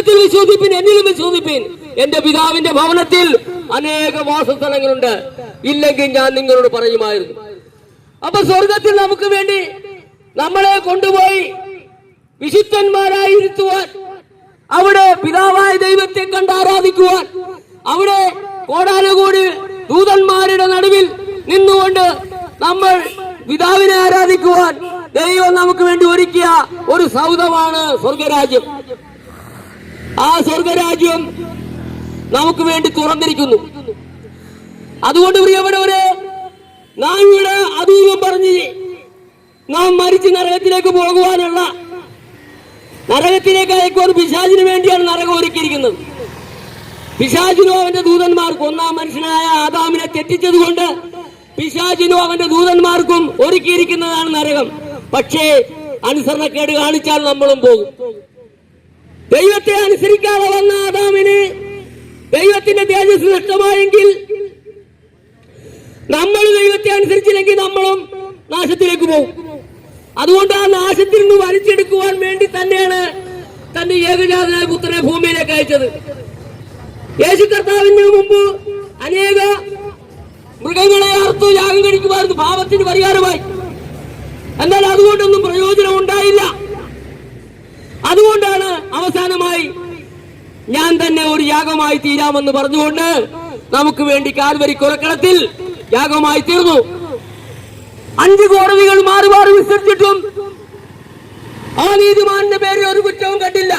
ദൈവത്തിൽ വിശ്വസിപ്പിൻ, എന്നിലും വിശ്വസിപ്പിൻ. എന്റെ പിതാവിന്റെ ഭവനത്തിൽ അനേക വാസസ്ഥലങ്ങളുണ്ട്, ഇല്ലെങ്കിൽ ഞാൻ നിങ്ങളോട് പറയുമായിരുന്നു. അപ്പൊ സ്വർഗത്തിൽ നമുക്ക് വേണ്ടി നമ്മളെ കൊണ്ടുപോയി വിശുദ്ധന്മാരായി ഇരുത്തുവാൻ, അവിടെ പിതാവായ ദൈവത്തെ കണ്ട് ആരാധിക്കുവാൻ, അവിടെ കോടാനുകോടി ദൂതന്മാരുടെ നടുവിൽ നിന്നുകൊണ്ട് നമ്മൾ പിതാവിനെ ആരാധിക്കുവാൻ ദൈവം നമുക്ക് വേണ്ടി ഒരുക്കിയ ഒരു സൗധമാണ് സ്വർഗരാജ്യം. ആ സ്വർഗരാജ്യം നമുക്ക് വേണ്ടി തുറന്നിരിക്കുന്നു. അതുകൊണ്ട് പ്രിയപ്പെട്ടവരെ, നാം ഇവിടെ അധൂപം പറഞ്ഞ് നാം മരിച്ച് നരകത്തിലേക്ക് പോകുവാനുള്ള, നരകത്തിലേക്ക് അയക്കുവാൻ പിശാചിന് വേണ്ടിയാണ് നരകം ഒരുക്കിയിരിക്കുന്നത്. പിശാചിനോ അവന്റെ ദൂതന്മാർക്കും, ഒന്നാം മനുഷ്യനായ ആദാമിനെ തെറ്റിച്ചതുകൊണ്ട് പിശാചിനോ അവന്റെ ദൂതന്മാർക്കും ഒരുക്കിയിരിക്കുന്നതാണ് നരകം. പക്ഷേ അനുസരണക്കേട് കാണിച്ചാൽ നമ്മളും പോകും. ദൈവത്തെ അനുസരിക്കാതെ വന്ന ആദാമിന് ദൈവത്തിന്റെ തേജസ് നഷ്ടമായെങ്കിൽ, നമ്മൾ ദൈവത്തെ അനുസരിച്ചില്ലെങ്കിൽ നമ്മളും നാശത്തിലേക്ക് പോകും. അതുകൊണ്ട് ആ നാശത്തിൽ നിന്ന് വലിച്ചെടുക്കുവാൻ വേണ്ടി തന്നെയാണ് തന്റെ ഏകജാതനായ പുത്രനെ ഭൂമിയിലേക്ക് അയച്ചത്. യേശു കർത്താവിന് മുമ്പ് അനേക മൃഗങ്ങളെ അറുത്തു യാഗം കഴിക്കുമായിരുന്നു പാപത്തിന് പരിഹാരമായി. എന്നാൽ അതുകൊണ്ടൊന്നും പ്രയോജനം ഉണ്ടായില്ല. അതുകൊണ്ടാണ് അവസാനമായി ഞാൻ തന്നെ ഒരു യാഗമായി തീരാമെന്ന് പറഞ്ഞുകൊണ്ട് നമുക്ക് വേണ്ടി കാൽവരി കുരക്കളത്തിൽ യാഗമായി തീർന്നു. 5 കോടതികൾ മാറി മാറി വിസർജിച്ചിട്ടും ആ നീതിമാന്റെ പേരിൽ ഒരു കുറ്റവും കണ്ടില്ല.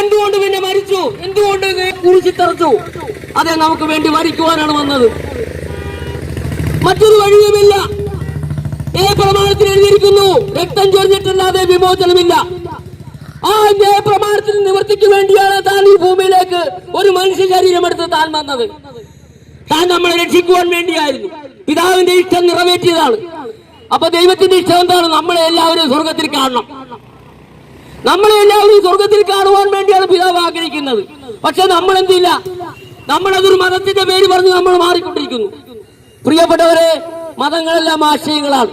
എന്തുകൊണ്ട് പിന്നെ മരിച്ചു? എന്തുകൊണ്ട് കുറിച്ചിത്തറച്ചു? അതെ, നമുക്ക് വേണ്ടി മരിക്കുവാനാണ് വന്നത്. മറ്റൊരു വഴിയുമില്ല. ന്യായപ്രമാണത്തിൽ എഴുതിയിരിക്കുന്നു, രക്തം ചൊരിഞ്ഞിട്ടല്ലാതെ വിമോചനമില്ല. ആ ന്യായപ്രമാണത്തിൽ നിവൃത്തിക്ക് വേണ്ടിയാണ് താൻ ഈ ഭൂമിയിലേക്ക് ഒരു മനുഷ്യ ശരീരമെടുത്ത് താൻ വന്നത്. താൻ നമ്മളെ രക്ഷിക്കുവാൻ വേണ്ടിയായിരുന്നു. പിതാവിന്റെ ഇഷ്ടം നിറവേറ്റിയതാണ്. അപ്പൊ ദൈവത്തിന്റെ ഇഷ്ടം എന്താണ്? നമ്മളെ എല്ലാവരും സ്വർഗത്തിൽ കാണണം. നമ്മളെ എല്ലാവരും സ്വർഗത്തിൽ കാണുവാൻ വേണ്ടിയാണ് പിതാവ് ആഗ്രഹിക്കുന്നത്. പക്ഷെ നമ്മൾ എന്തില്ല, നമ്മളതൊരു മതത്തിന്റെ പേര് പറഞ്ഞ് നമ്മൾ മാറിക്കൊണ്ടിരിക്കുന്നു. പ്രിയപ്പെട്ടവരെ, മതങ്ങളെല്ലാം ആശയങ്ങളാണ്.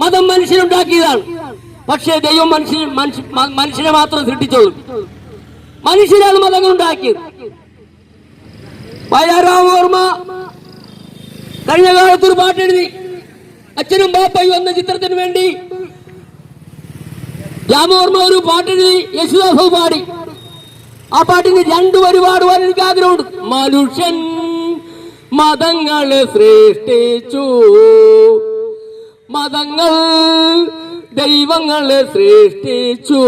മതം മനുഷ്യനുണ്ടാക്കിയതാണ്. പക്ഷേ ദൈവം മനുഷ്യനെ മാത്രം സൃഷ്ടിച്ചോളും. മനുഷ്യരാണ് മതങ്ങൾ ഉണ്ടാക്കിയത്. രാമവർമ്മ കഴിഞ്ഞ കാലത്തൊരു പാട്ടെഴുതി. അച്ഛനും ബാപ്പയും എന്ന ചിത്രത്തിന് വേണ്ടി രാമവർമ്മ ഒരു പാട്ടെഴുതി, യേശുദാസ് പാടി. ആ പാട്ടിന് 2 വരി പാടുവാൻ എനിക്ക് ആഗ്രഹമുണ്ട്. മനുഷ്യൻ മതങ്ങളെ സൃഷ്ടിച്ചു, മതങ്ങൾ ദൈവങ്ങളെ സൃഷ്ടിച്ചു.